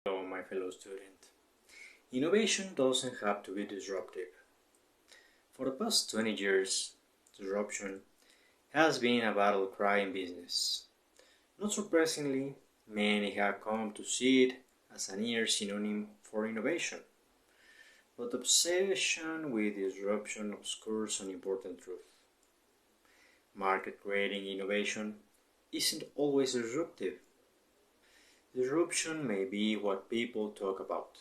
Hello, my fellow student. Innovation doesn't have to be disruptive. For the past 20 years, disruption has been a battle cry in business. Not surprisingly, many have come to see it as a near synonym for innovation. But obsession with disruption obscures an important truth. Market creating innovation isn't always disruptive. Disruption may be what people talk about.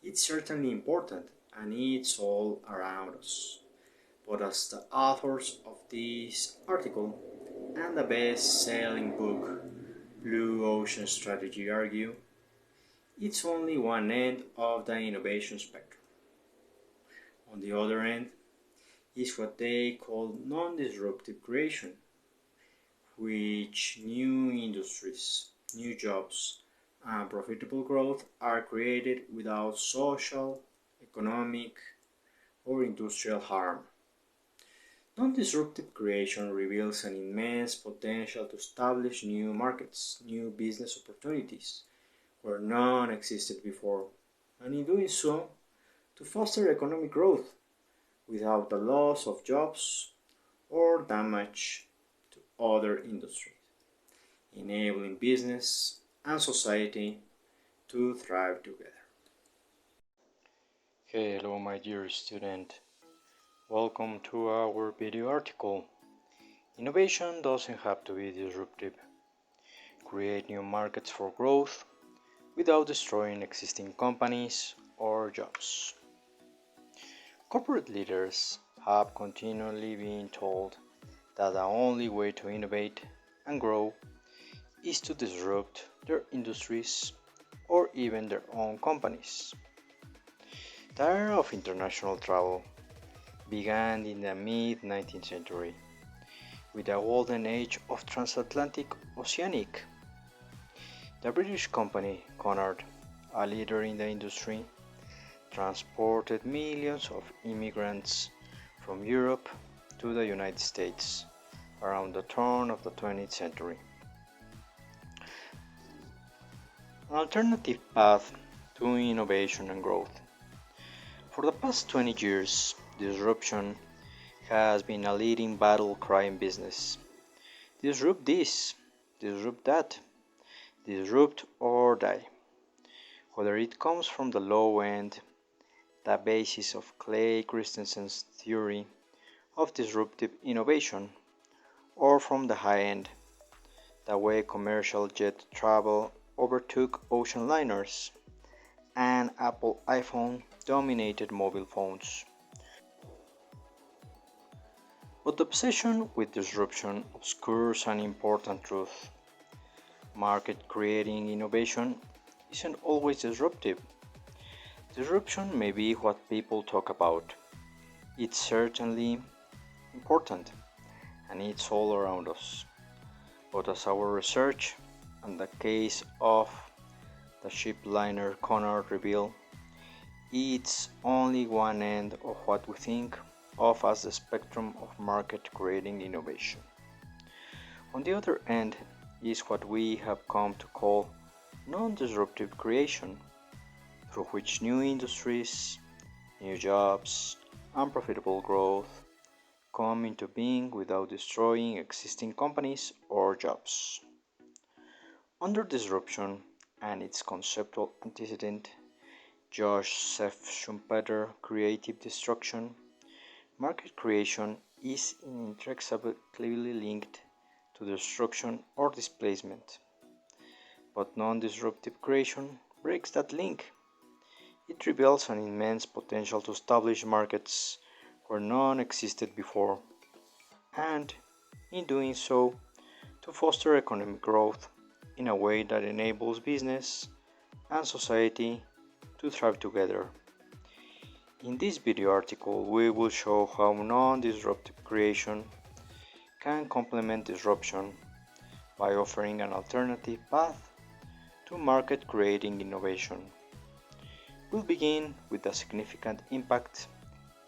It's certainly important and it's all around us. But as the authors of this article and the best-selling book Blue Ocean Strategy argue, it's only one end of the innovation spectrum. On the other end is what they call non-disruptive creation, which new industries, new jobs, and profitable growth are created without social, economic, or industrial harm. Non-disruptive creation reveals an immense potential to establish new markets, new business opportunities, where none existed before, and in doing so, to foster economic growth without the loss of jobs or damage to other industries, enabling business and society to thrive together. Hello, my dear student. Welcome to our video article. Innovation doesn't have to be disruptive. Create new markets for growth without destroying existing companies or jobs. Corporate leaders have continually been told that the only way to innovate and grow is to disrupt their industries or even their own companies. The era of international travel began in the mid-19th century with the golden age of transatlantic oceanic. The British company Cunard, a leader in the industry, transported millions of immigrants from Europe to the United States around the turn of the 20th century. An alternative path to innovation and growth. For the past 20 years, disruption has been a leading battle cry in business. Disrupt this, disrupt that, disrupt or die. Whether it comes from the low end, the basis of Clay Christensen's theory of disruptive innovation, or from the high end, the way commercial jet travel overtook ocean liners and Apple iPhone dominated mobile phones. But the obsession with disruption obscures an important truth. Market creating innovation isn't always disruptive. Disruption may be what people talk about. It's certainly important and it's all around us. But as our research and the case of the ship liner Cunard reveal, it's only one end of what we think of as the spectrum of market creating innovation. On the other end is what we have come to call non-disruptive creation, through which new industries, new jobs, and profitable growth come into being without destroying existing companies or jobs. Under disruption and its conceptual antecedent, Joseph Schumpeter, creative destruction, market creation is inextricably linked to destruction or displacement. But non-disruptive creation breaks that link. It reveals an immense potential to establish markets where none existed before, and, in doing so, to foster economic growth in a way that enables business and society to thrive together. In this video article, we will show how non-disruptive creation can complement disruption by offering an alternative path to market creating innovation. We'll begin with the significant impact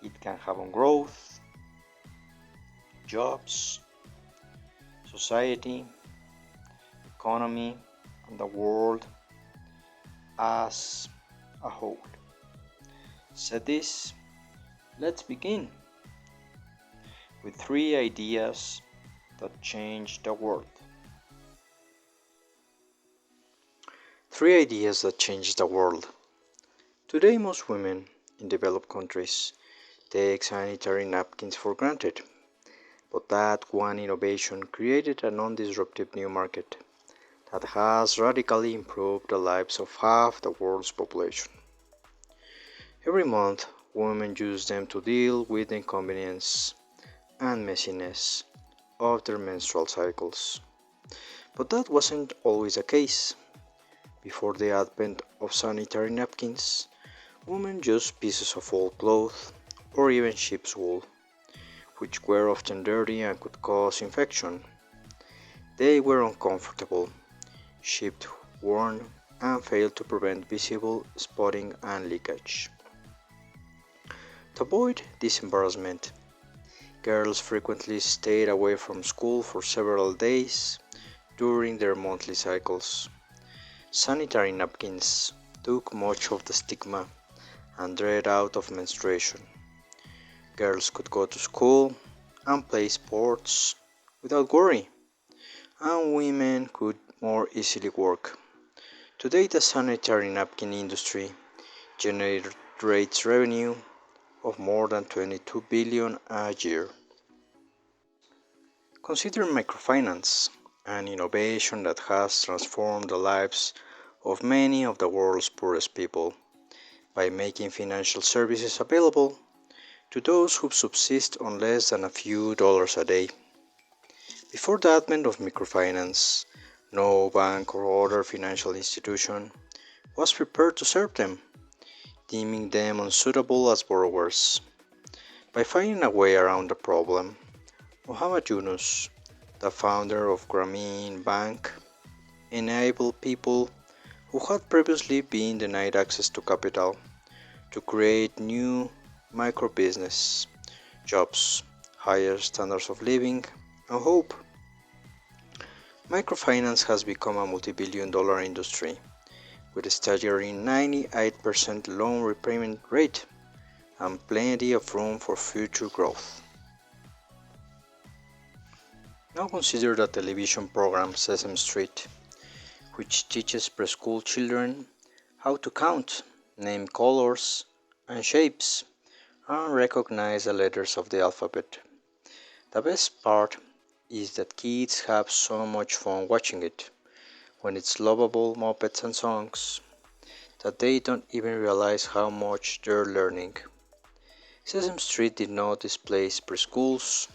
it can have on growth, jobs, society, economy, and the world as a whole. Said this, let's begin with three ideas that changed the world. Three ideas that changed the world. Today, most women in developed countries take sanitary napkins for granted, but that one innovation created a non-disruptive new market that has radically improved the lives of half the world's population. Every month, women use them to deal with the inconvenience and messiness of their menstrual cycles. But that wasn't always the case. Before the advent of sanitary napkins, women used pieces of old cloth or even sheep's wool, which were often dirty and could cause infection. They were uncomfortable, chipped, worn, and failed to prevent visible spotting and leakage. To avoid this embarrassment, girls frequently stayed away from school for several days during their monthly cycles. Sanitary napkins took much of the stigma and dread out of menstruation. Girls could go to school and play sports without worry, and women could more easily work. Today, the sanitary napkin industry generates revenue of more than 22 billion a year. Consider microfinance, an innovation that has transformed the lives of many of the world's poorest people by making financial services available to those who subsist on less than a few dollars a day. Before the advent of microfinance, no bank or other financial institution was prepared to serve them, deeming them unsuitable as borrowers. By finding a way around the problem, Muhammad Yunus, the founder of Grameen Bank, enabled people who had previously been denied access to capital to create new micro-business, jobs, higher standards of living, and hope. Microfinance has become a multi-billion-dollar industry with a staggering 98% loan repayment rate and plenty of room for future growth. Now consider the television program Sesame Street, which teaches preschool children how to count, name colors and shapes, and recognize the letters of the alphabet. The best part is that kids have so much fun watching it, when it's lovable Muppets and songs, that they don't even realize how much they're learning. Sesame Street did not displace preschools,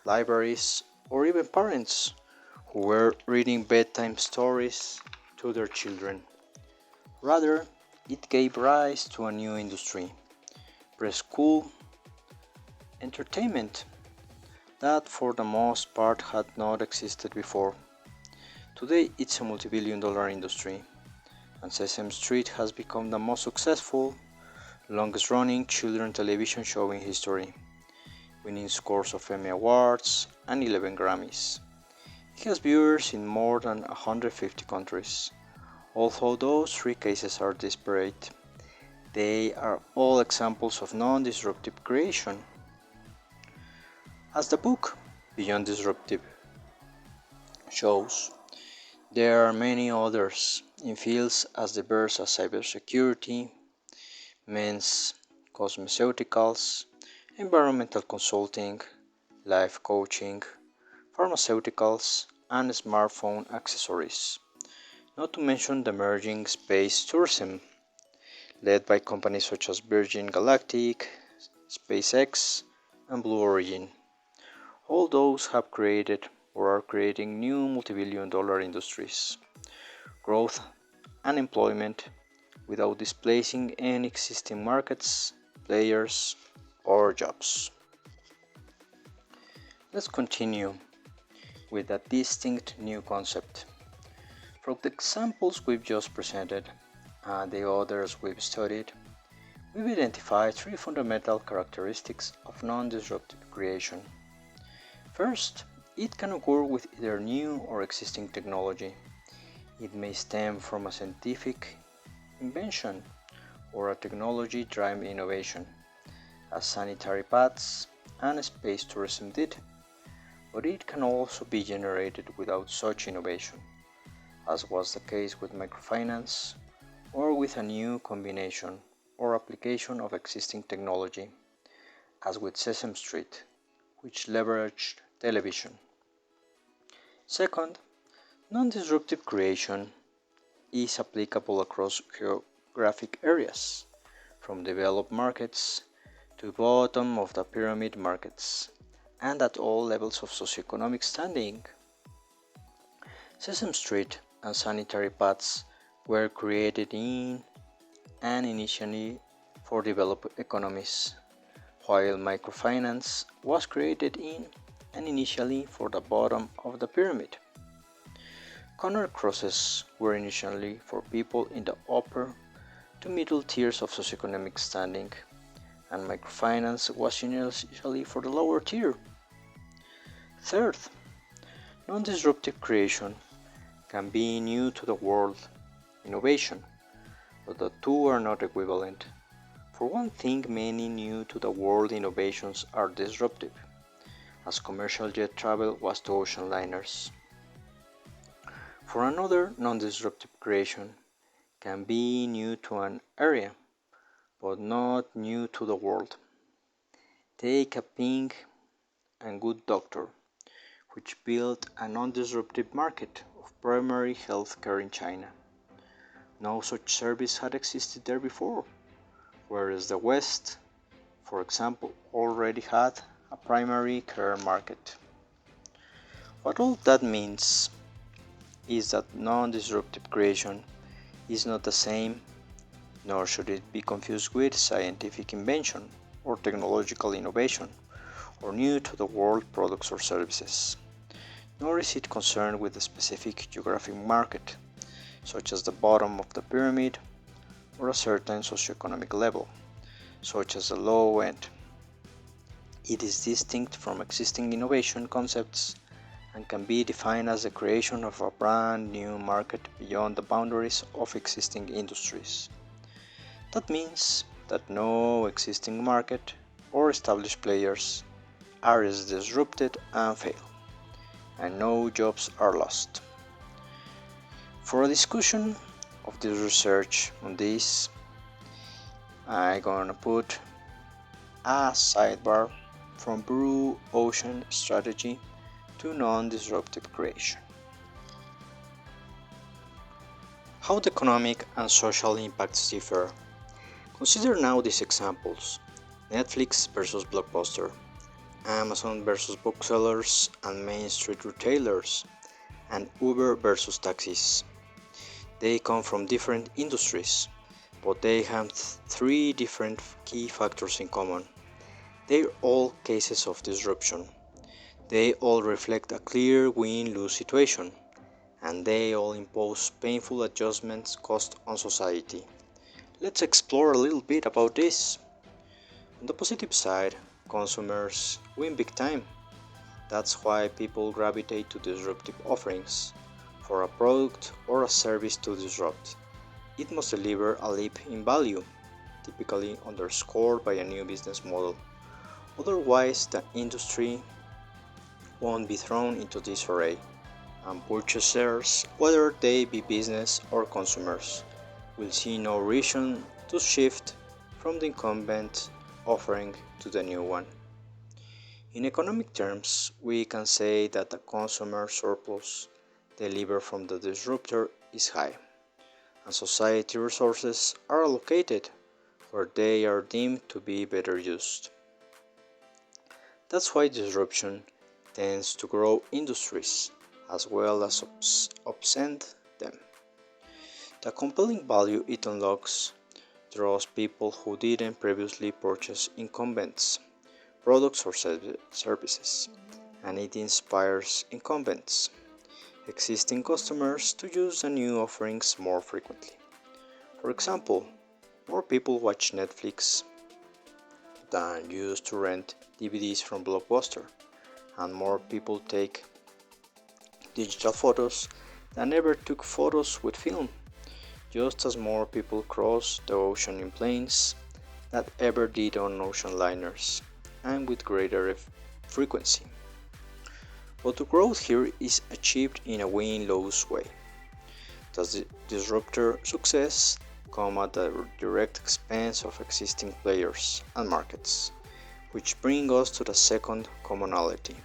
libraries, or even parents who were reading bedtime stories to their children. Rather, it gave rise to a new industry, preschool entertainment, that for the most part had not existed before. Today it's a multi-billion-dollar industry, and Sesame Street has become the most successful, longest-running children's television show in history, winning scores of Emmy Awards and 11 Grammys. It has viewers in more than 150 countries. Although those three cases are disparate, they are all examples of non-disruptive creation. As the book Beyond Disruptive shows, there are many others in fields as diverse as cybersecurity, men's cosmeceuticals, environmental consulting, life coaching, pharmaceuticals, and smartphone accessories, not to mention the emerging space tourism, led by companies such as Virgin Galactic, SpaceX, and Blue Origin. All those have created or are creating new multi-billion-dollar industries, growth, and employment without displacing any existing markets, players, or jobs. Let's continue with a distinct new concept. From the examples we've just presented and the others we've studied, we've identified three fundamental characteristics of non-disruptive creation. First, it can occur with either new or existing technology. It may stem from a scientific invention or a technology-driven innovation, as sanitary pads and space tourism did, but it can also be generated without such innovation, as was the case with microfinance or with a new combination or application of existing technology, as with Sesame Street, which leveraged television. Second, non-disruptive creation is applicable across geographic areas, from developed markets to bottom of the pyramid markets, and at all levels of socioeconomic standing. Sesame Street and sanitary pads were created in and initially for developed economies, while microfinance was created in and initially for the bottom of the pyramid. Corner crosses were initially for people in the upper to middle tiers of socioeconomic standing, and microfinance was initially for the lower tier. Third, non-disruptive creation can be new to the world innovation, but the two are not equivalent. For one thing, many new to the world innovations are disruptive, as commercial jet travel was to ocean liners. For another, non-disruptive creation can be new to an area, but not new to the world. Take a pink and good doctor, which built a non-disruptive market of primary health care in China. No such service had existed there before, whereas the West, for example, already had a primary care market. What all that means is that non-disruptive creation is not the same, nor should it be confused with scientific invention or technological innovation or new to the world products or services, nor is it concerned with a specific geographic market, such as the bottom of the pyramid or a certain socioeconomic level, such as the low end. It is distinct from existing innovation concepts and can be defined as the creation of a brand new market beyond the boundaries of existing industries. That means that no existing market or established players are disrupted and fail, and no jobs are lost. For a discussion of this research on this, I'm gonna put a sidebar from blue ocean strategy to non-disruptive creation. How the economic and social impacts differ. Consider now these examples: Netflix versus Blockbuster, Amazon versus booksellers and Main Street retailers, and Uber versus taxis. They come from different industries, but they have three different key factors in common. They're all cases of disruption. They all reflect a clear win-lose situation, and they all impose painful adjustments cost on society. Let's explore a little bit about this. On the positive side, consumers win big time. That's why people gravitate to disruptive offerings. For a product or a service to disrupt, it must deliver a leap in value, typically underscored by a new business model. Otherwise, the industry won't be thrown into disarray, and purchasers, whether they be business or consumers, will see no reason to shift from the incumbent offering to the new one. In economic terms, we can say that the consumer surplus delivered from the disruptor is high, and society resources are allocated where they are deemed to be better used. That's why disruption tends to grow industries as well as upend them. The compelling value it unlocks draws people who didn't previously purchase incumbents' products or services, and it inspires incumbents, existing customers, to use the new offerings more frequently. For example, more people watch Netflix than used to rent DVDs from Blockbuster, and more people take digital photos than ever took photos with film. just as more people cross the ocean in planes than ever did on ocean liners, and with greater frequency. But the growth here is achieved in a win-lose way. Does the disruptor success come at the direct expense of existing players and markets? Which brings us to the second commonality.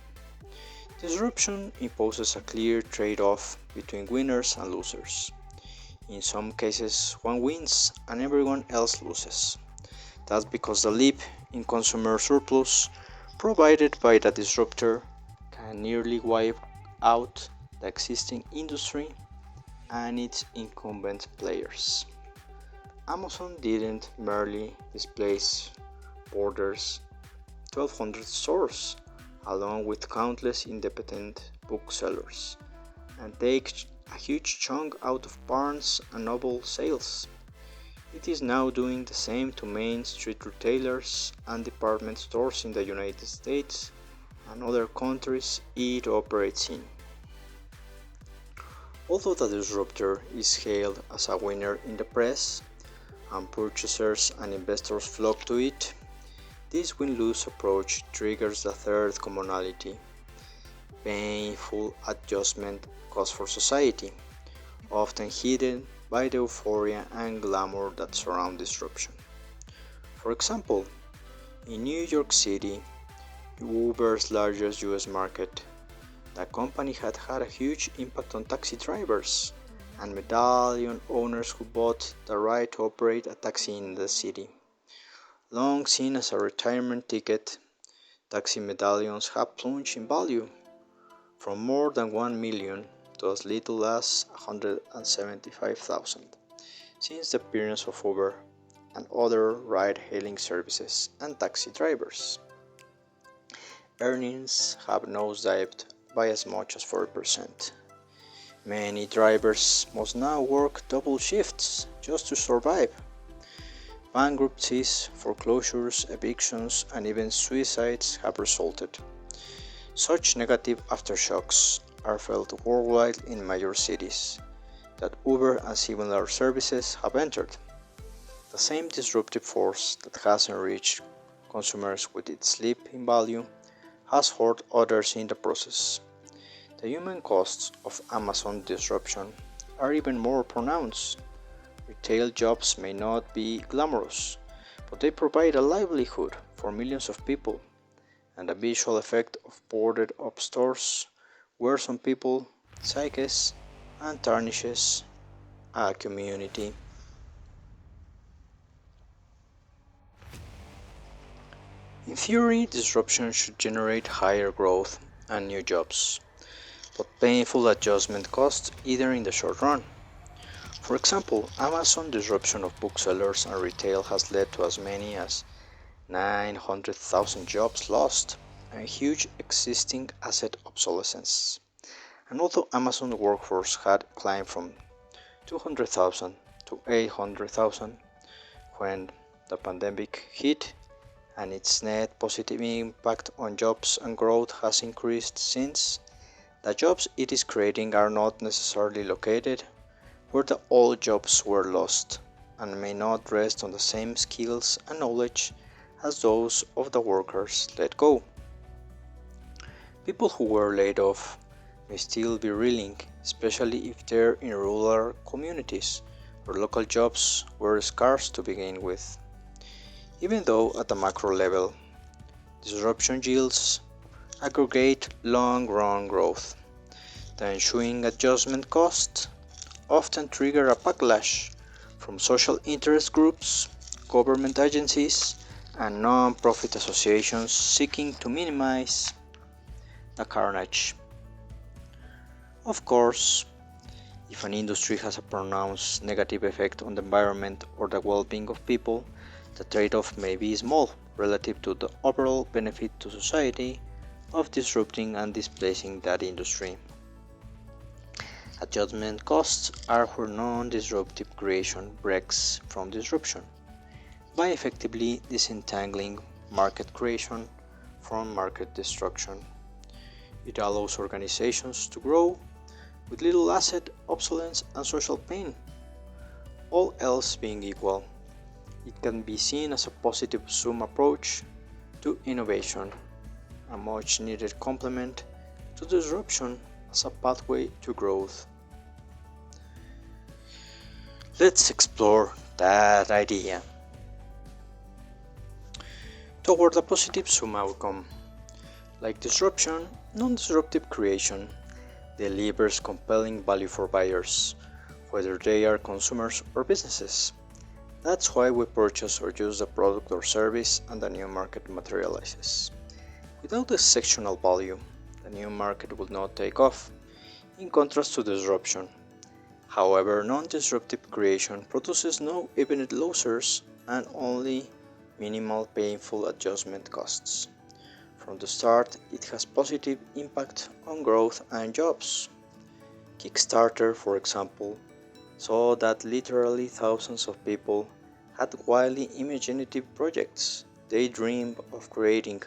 Disruption imposes a clear trade-off between winners and losers. In some cases, one wins and everyone else loses. That's because the leap in consumer surplus provided by the disruptor can nearly wipe out the existing industry and its incumbent players. Amazon didn't merely displace borders 1,200 stores, along with countless independent booksellers, and take a huge chunk out of Barnes and Noble sales. It is now doing the same to Main Street retailers and department stores in the United States and other countries it operates in. Although the disruptor is hailed as a winner in the press, and purchasers and investors flock to it, this win-lose approach triggers the third commonality: painful adjustment costs for society, often hidden by the euphoria and glamour that surround disruption. For example, in New York City, Uber's largest US market, the company had had a huge impact on taxi drivers and medallion owners who bought the right to operate a taxi in the city. Long seen as a retirement ticket, taxi medallions have plunged in value from more than 1 million to as little as 175,000 since the appearance of Uber and other ride-hailing services and taxi drivers. Earnings have nosedived by as much as 40%. Many drivers must now work double shifts just to survive. Bankruptcies, foreclosures, evictions, and even suicides have resulted. Such negative aftershocks are felt worldwide in major cities that Uber and similar services have entered. The same disruptive force that has enriched consumers with its leap in value has hurt others in the process. The human costs of Amazon disruption are even more pronounced. Retail jobs may not be glamorous, but they provide a livelihood for millions of people, and the visual effect of boarded up stores wears on people's psyches and tarnishes a community. In theory, disruption should generate higher growth and new jobs, but painful adjustment costs either in the short run. For example, Amazon disruption of booksellers and retail has led to as many as 900,000 jobs lost and huge existing asset obsolescence. And although Amazon workforce had climbed from 200,000 to 800,000 when the pandemic hit, and its net positive impact on jobs and growth has increased since, the jobs it is creating are not necessarily located where the old jobs were lost, and may not rest on the same skills and knowledge as those of the workers let go. People who were laid off may still be reeling, especially if they're in rural communities where local jobs were scarce to begin with. Even though at a macro level, disruption yields aggregate long-run growth, the ensuing adjustment costs often trigger a backlash from social interest groups, government agencies, and non-profit associations seeking to minimize the carnage. Of course, if an industry has a pronounced negative effect on the environment or the well-being of people, the trade-off may be small relative to the overall benefit to society of disrupting and displacing that industry. Adjustment costs are where non-disruptive creation breaks from disruption, by effectively disentangling market creation from market destruction. It allows organizations to grow with little asset obsolescence and social pain, All else being equal, it can be seen as a positive sum approach to innovation, a much needed complement to disruption as a pathway to growth. Let's explore that idea. Toward a positive sum outcome, like disruption, non-disruptive creation delivers compelling value for buyers, whether they are consumers or businesses. That's why we purchase or use the product or service and the new market materializes. Without the sectional value, the new market will not take off, in contrast to disruption. However, non-disruptive creation produces no evident losers and only minimal painful adjustment costs. From the start, it has positive impact on growth and jobs. Kickstarter, for example, saw that literally thousands of people had wildly imaginative projects they dreamed of creating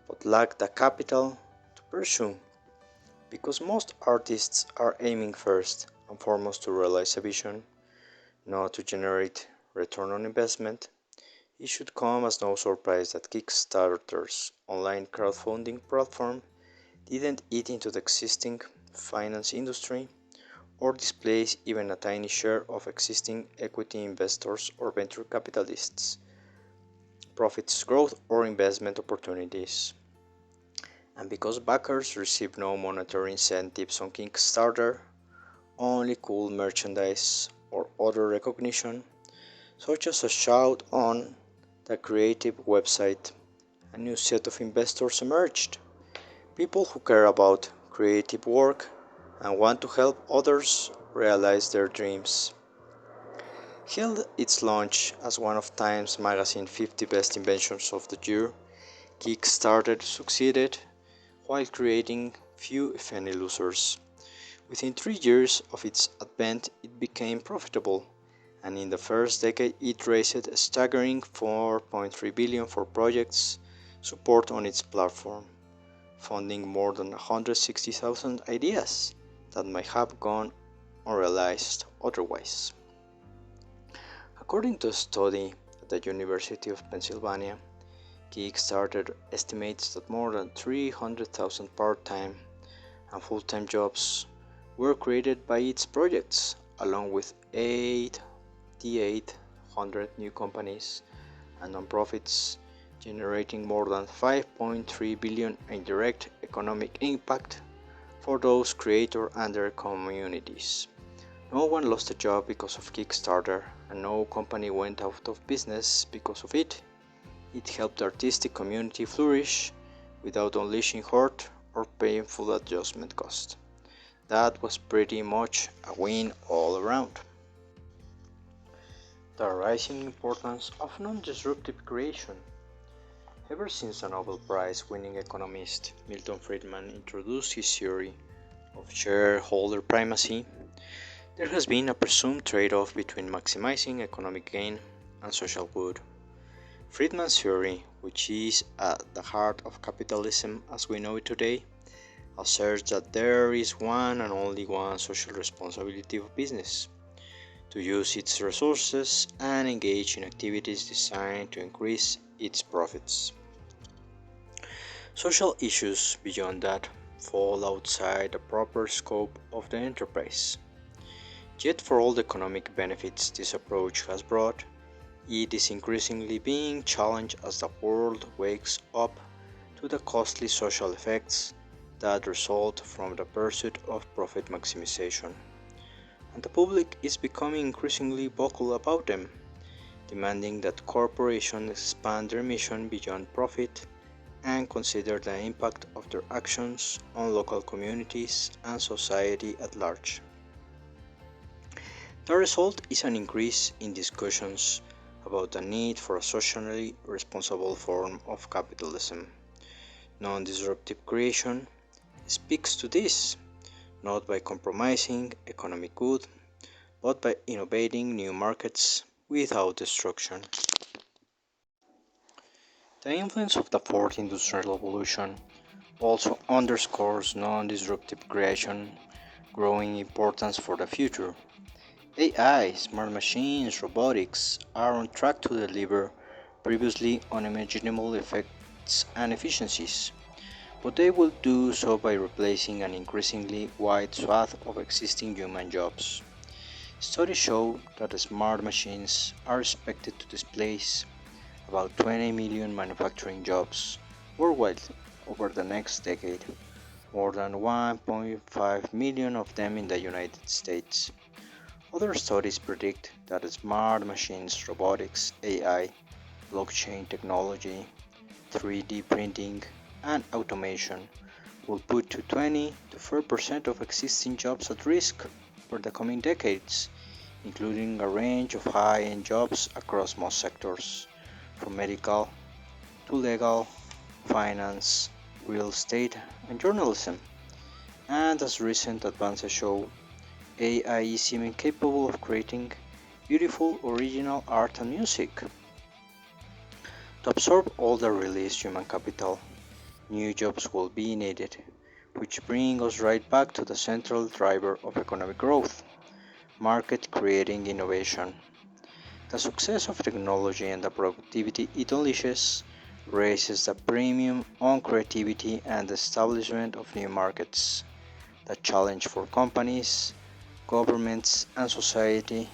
but lacked the capital to pursue. Because most artists are aiming first and foremost to realize a vision, not to generate return on investment, it should come as no surprise that Kickstarter's online crowdfunding platform didn't eat into the existing finance industry or displace even a tiny share of existing equity investors or venture capitalists, profits growth or investment opportunities. And because backers receive no monetary incentives on Kickstarter, only cool merchandise or other recognition, such as a shout on the creative website, a new set of investors emerged. People who care about creative work and want to help others realize their dreams. Held its launch as one of Time's magazine 50 Best Inventions of the Year, Kickstarter succeeded while creating few if any losers. Within 3 years of its advent, it became profitable, and in the first decade it raised a staggering 4.3 billion for projects support on its platform, funding more than 160,000 ideas that might have gone unrealized otherwise. According to a study at the University of Pennsylvania, Kickstarter estimates that more than 300,000 part-time and full-time jobs were created by its projects, along with 8,800 new companies and nonprofits, generating more than 5.3 billion in direct economic impact for those creators and their communities. No one lost a job because of Kickstarter, and no company went out of business because of it. It helped the artistic community flourish without unleashing hurt or painful adjustment costs. That was pretty much a win all around. The rising importance of non-disruptive creation. Ever since the Nobel Prize-winning economist Milton Friedman introduced his theory of shareholder primacy, there has been a presumed trade-off between maximizing economic gain and social good. Friedman's theory, which is at the heart of capitalism as we know it today, asserts that there is one and only one social responsibility of business: to use its resources and engage in activities designed to increase its profits. Social issues beyond that fall outside the proper scope of the enterprise. Yet for all the economic benefits this approach has brought, it is increasingly being challenged as the world wakes up to the costly social effects that result from the pursuit of profit maximization. And the public is becoming increasingly vocal about them, demanding that corporations expand their mission beyond profit and consider the impact of their actions on local communities and society at large. The result is an increase in discussions about the need for a socially responsible form of capitalism. Non-disruptive creation speaks to this, not by compromising economic good, but by innovating new markets without destruction. The influence of the Fourth Industrial Revolution also underscores non-disruptive creation growing importance for the future. AI, smart machines, robotics are on track to deliver previously unimaginable effects and efficiencies, but they will do so by replacing an increasingly wide swath of existing human jobs. Studies show that smart machines are expected to displace about 20 million manufacturing jobs worldwide over the next decade, more than 1.5 million of them in the United States. Other studies predict that smart machines, robotics, AI, blockchain technology, 3D printing, and automation will put to 20 to 4% of existing jobs at risk for the coming decades, including a range of high-end jobs across most sectors, from medical to legal, finance, real estate, and journalism. And as recent advances show, AI is even capable of creating beautiful original art and music. To absorb all the released human capital, new jobs will be needed, which brings us right back to the central driver of economic growth, market creating innovation. The success of technology and the productivity it unleashes raises the premium on creativity and the establishment of new markets. The challenge for companies, governments, and society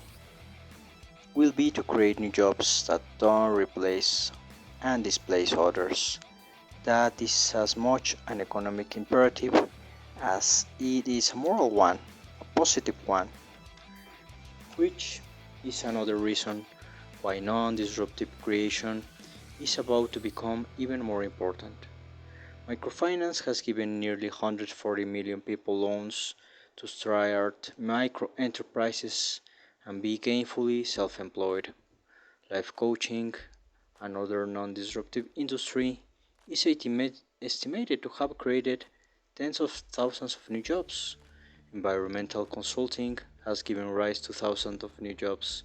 will be to create new jobs that don't replace and displace others. That is as much an economic imperative as it is a moral one, a positive one, which is another reason why non-disruptive creation is about to become even more important. Microfinance has given nearly 140 million people loans to start micro enterprises and be gainfully self-employed. Life coaching, another non-disruptive industry, is estimated to have created tens of thousands of new jobs. Environmental consulting has given rise to thousands of new jobs,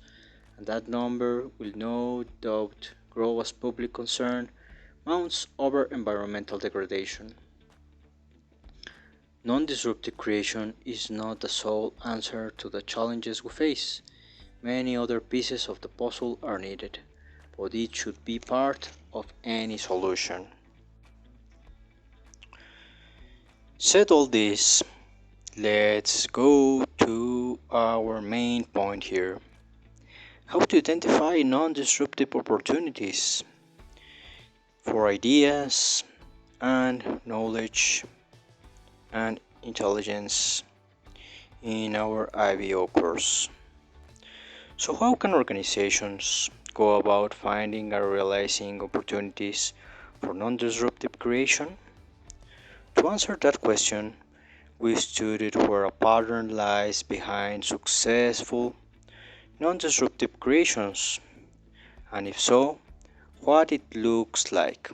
and that number will no doubt grow as public concern mounts over environmental degradation. Non-disruptive creation is not the sole answer to the challenges we face. Many other pieces of the puzzle are needed, but it should be part of any solution. Said all this, let's go to our main point here. How to identify non-disruptive opportunities for ideas and knowledge and intelligence in our IBO course. So how can organizations go about finding and realizing opportunities for non-disruptive creation? To answer that question, we studied where a pattern lies behind successful non-disruptive creations, and if so, what it looks like.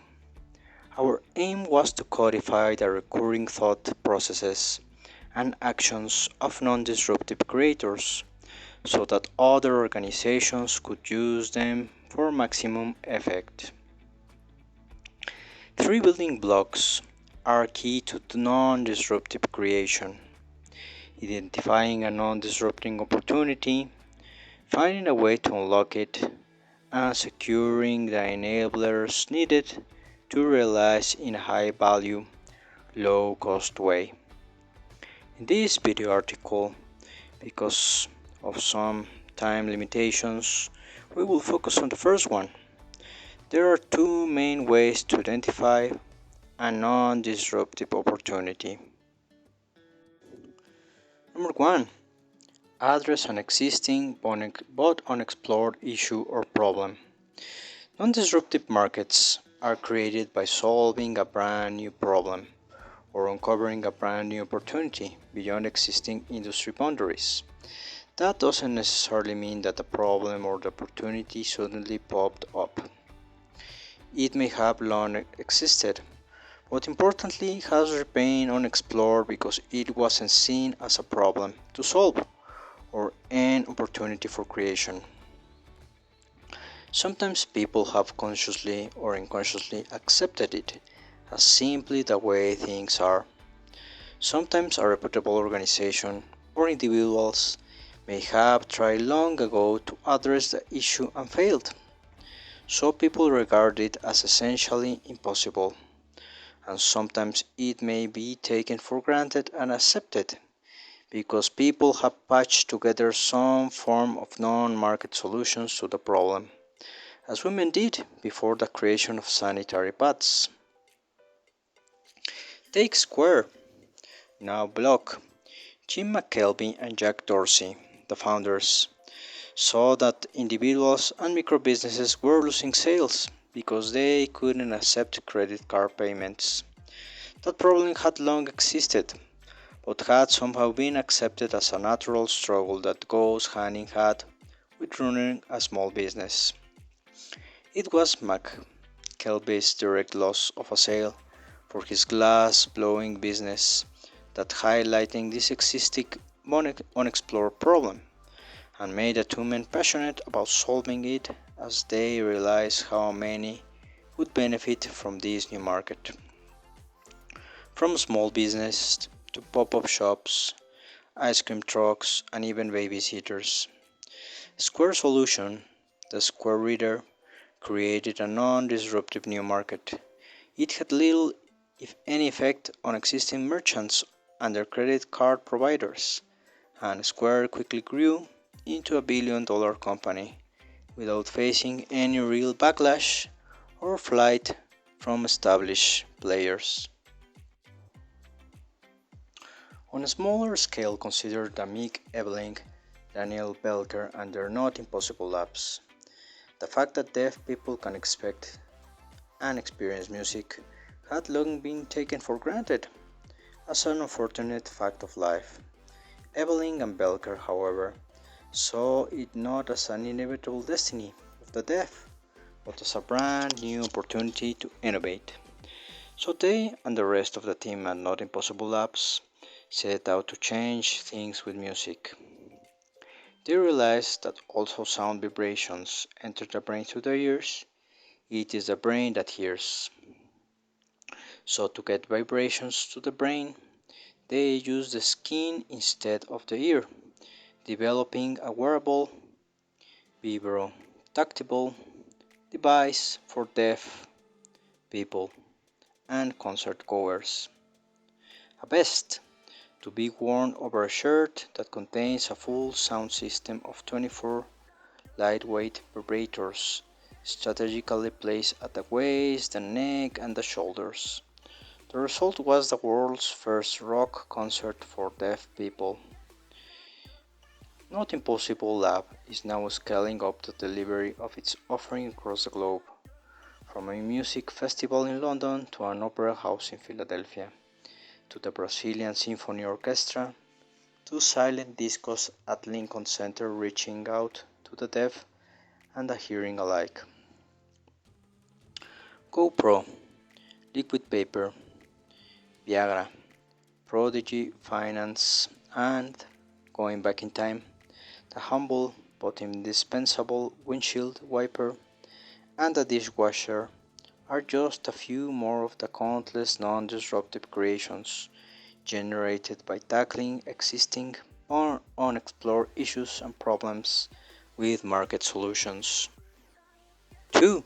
Our aim was to codify the recurring thought processes and actions of non-disruptive creators so that other organizations could use them for maximum effect. Three building blocks are key to non-disruptive creation: identifying a non-disrupting opportunity, finding a way to unlock it, and securing the enablers needed to realize in a high-value, low-cost way. In this video article, because of some time limitations, we will focus on the first one. There are two main ways to identify a non-disruptive opportunity. Number one, address an existing but unexplored issue or problem. Non-disruptive markets are created by solving a brand new problem or uncovering a brand new opportunity beyond existing industry boundaries. That doesn't necessarily mean that the problem or the opportunity suddenly popped up. It may have long existed, but importantly has remained unexplored because it wasn't seen as a problem to solve or an opportunity for creation. Sometimes people have consciously or unconsciously accepted it as simply the way things are. Sometimes a reputable organization or individuals may have tried long ago to address the issue and failed, so people regard it as essentially impossible, and sometimes it may be taken for granted and accepted because people have patched together some form of non-market solutions to the problem, as women did before the creation of sanitary pads. Take Square, now Block. Jim McKelvey and Jack Dorsey, the founders, saw that individuals and microbusinesses were losing sales because they couldn't accept credit card payments. That problem had long existed, but had somehow been accepted as a natural struggle that goes hand in hand with running a small business. It was McKelvey's direct loss of a sale for his glass blowing business that highlighted this existing unexplored problem and made the two men passionate about solving it as they realized how many would benefit from this new market. From small business to pop-up shops, ice cream trucks, and even babysitters. Square Solution, the Square Reader, created a non-disruptive new market. It had little, if any, effect on existing merchants and their credit card providers, and Square quickly grew into a $1 billion company without facing any real backlash or flight from established players. On a smaller scale, consider the Mick Ebeling, Daniel Belker, and their Not Impossible Labs. The fact that deaf people can expect and experience music had long been taken for granted as an unfortunate fact of life. Ebeling and Belker, however, saw it not as an inevitable destiny of the deaf, but as a brand new opportunity to innovate. So they and the rest of the team at Not Impossible Labs set out to change things with music. They realized that although sound vibrations enter the brain through the ears, it is the brain that hears. So to get vibrations to the brain, they use the skin instead of the ear, developing a wearable, vibro-tactile device for deaf people and concert goers. A vest to be worn over a shirt that contains a full sound system of 24 lightweight vibrators strategically placed at the waist, the neck, and the shoulders. The result was the world's first rock concert for deaf people. Not Impossible Lab is now scaling up the delivery of its offering across the globe, from a music festival in London to an opera house in Philadelphia, to the Brazilian Symphony Orchestra, to silent discos at Lincoln Center reaching out to the deaf and the hearing alike. GoPro, Liquid Paper, Viagra, Prodigy Finance, and, going back in time, the humble but indispensable windshield wiper and the dishwasher are just a few more of the countless non-disruptive creations generated by tackling existing or unexplored issues and problems with market solutions. 2.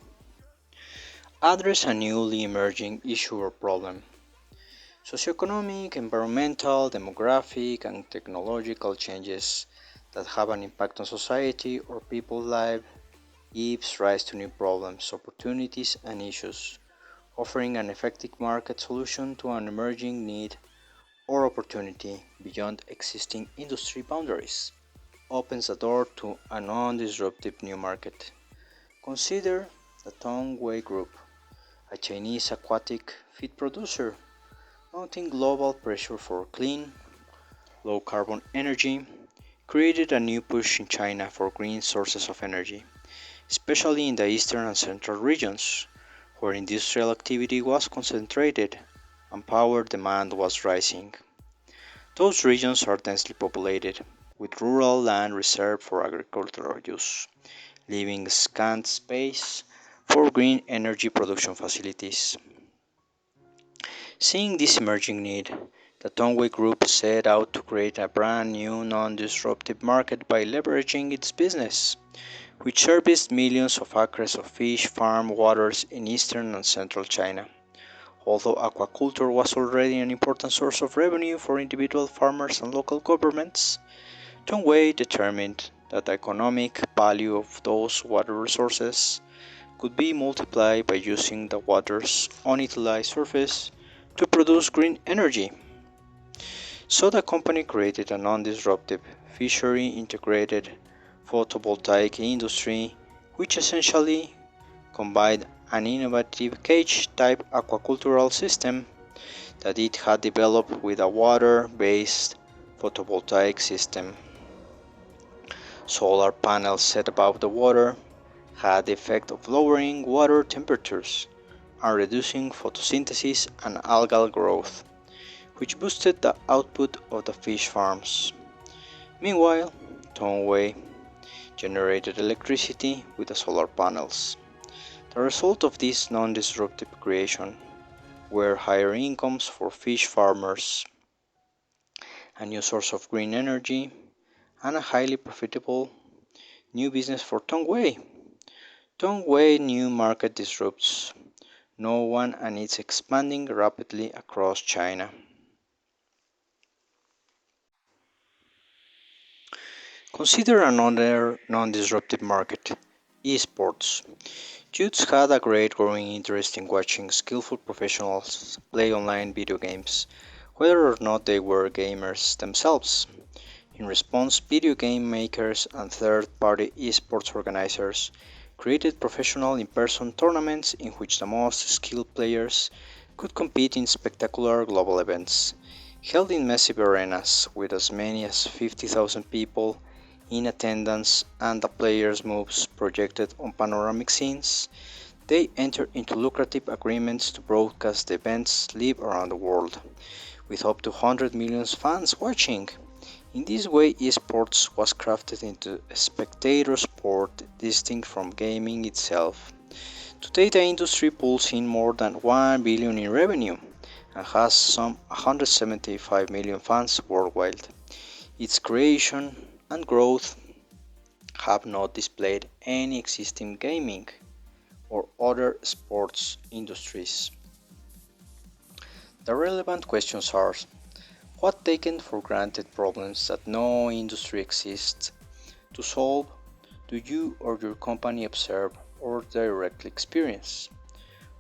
Address a newly emerging issue or problem. Socioeconomic, environmental, demographic, and technological changes that have an impact on society or people's lives gives rise to new problems, opportunities, and issues, offering an effective market solution to an emerging need or opportunity beyond existing industry boundaries opens the door to a non-disruptive new market. Consider the Tongwei Group, a Chinese aquatic feed producer, mounting global pressure for clean, low-carbon energy, created a new push in China for green sources of energy, especially in the eastern and central regions, where industrial activity was concentrated and power demand was rising. Those regions are densely populated, with rural land reserved for agricultural use, leaving scant space for green energy production facilities. Seeing this emerging need, The Tongwei Group set out to create a brand new non-disruptive market by leveraging its business, which serviced millions of acres of fish farm waters in eastern and central China. Although aquaculture was already an important source of revenue for individual farmers and local governments, Tongwei determined that the economic value of those water resources could be multiplied by using the water's unutilized surface to produce green energy. So the company created a non-disruptive, fishery-integrated photovoltaic industry which essentially combined an innovative cage-type aquacultural system that it had developed with a water-based photovoltaic system. Solar panels set above the water had the effect of lowering water temperatures and reducing photosynthesis and algal growth, which boosted the output of the fish farms. Meanwhile, Tongwei generated electricity with the solar panels. The result of this non-disruptive creation were higher incomes for fish farmers, a new source of green energy, and a highly profitable new business for Tongwei. Tongwei new market disrupts no one and it's expanding rapidly across China. Consider another non-disruptive market, esports. Youths had a great growing interest in watching skillful professionals play online video games, whether or not they were gamers themselves. In response, video game makers and third-party esports organizers created professional in-person tournaments in which the most skilled players could compete in spectacular global events. Held in massive arenas with as many as 50,000 people in attendance and the players' moves projected on panoramic scenes, they entered into lucrative agreements to broadcast the events live around the world, with up to 100 million fans watching. In this way, esports was crafted into a spectator sport distinct from gaming itself. Today, the industry pulls in more than 1 billion in revenue and has some 175 million fans worldwide. Its creation and growth have not displayed any existing gaming or other sports industries. The relevant questions are: what taken for granted problems that no industry exists to solve do you or your company observe or directly experience?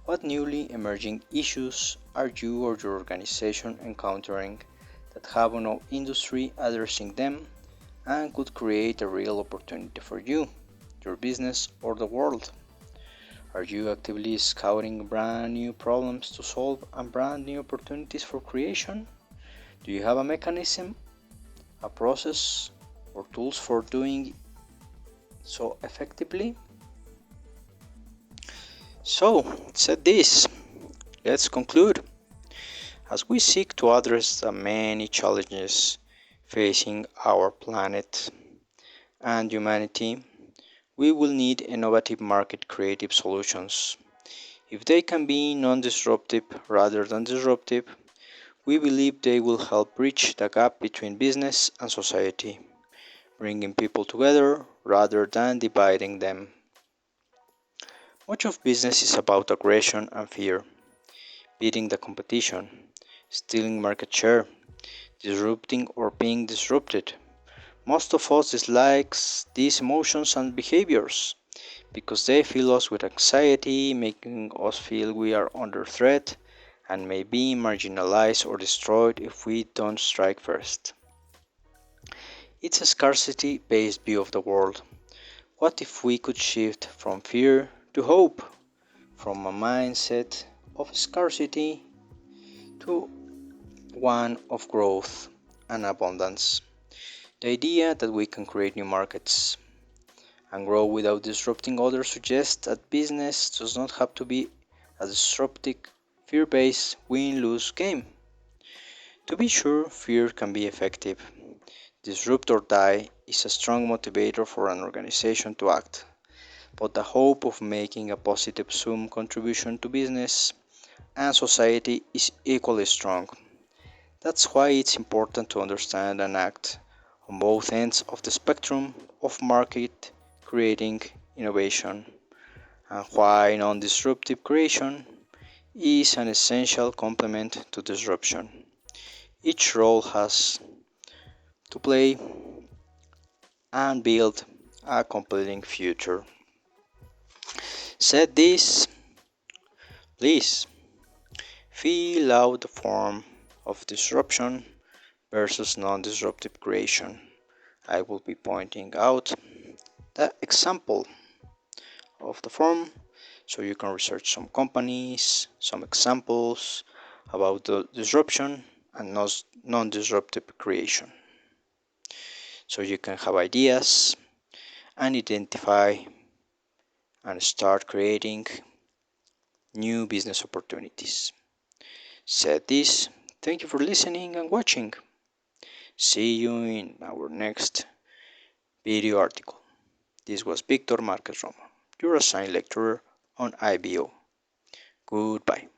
What newly emerging issues are you or your organization encountering that have no industry addressing them and could create a real opportunity for you, your business, or the world? Are you actively scouting brand new problems to solve and brand new opportunities for creation? Do you have a mechanism, a process, or tools for doing so effectively? So, said this, let's conclude. As we seek to address the many challenges facing our planet and humanity, we will need innovative market creative solutions. If they can be non-disruptive rather than disruptive, we believe they will help bridge the gap between business and society, bringing people together rather than dividing them. Much of business is about aggression and fear, beating the competition, stealing market share, disrupting or being disrupted. Most of us dislikes these emotions and behaviors because they fill us with anxiety, making us feel we are under threat and may be marginalized or destroyed if we don't strike first. It's a scarcity-based view of the world. What if we could shift from fear to hope, from a mindset of scarcity to one of growth and abundance? The idea that we can create new markets and grow without disrupting others suggests that business does not have to be a disruptive, fear-based win-lose game. To be sure, fear can be effective. Disrupt or die is a strong motivator for an organization to act, but the hope of making a positive sum contribution to business and society is equally strong. That's why it's important to understand and act on both ends of the spectrum of market creating innovation, and why non disruptive creation is an essential complement to disruption. Each role has to play and build a compelling future. Said this, please fill out the form of disruption versus non disruptive creation. I will be pointing out the example of the form so you can research some companies, some examples about the disruption and non disruptive creation. So you can have ideas and identify and start creating new business opportunities. Said this, thank you for listening and watching. See you in our next video article. This was Victor Marquez Roma, your assigned lecturer on IBO. Goodbye.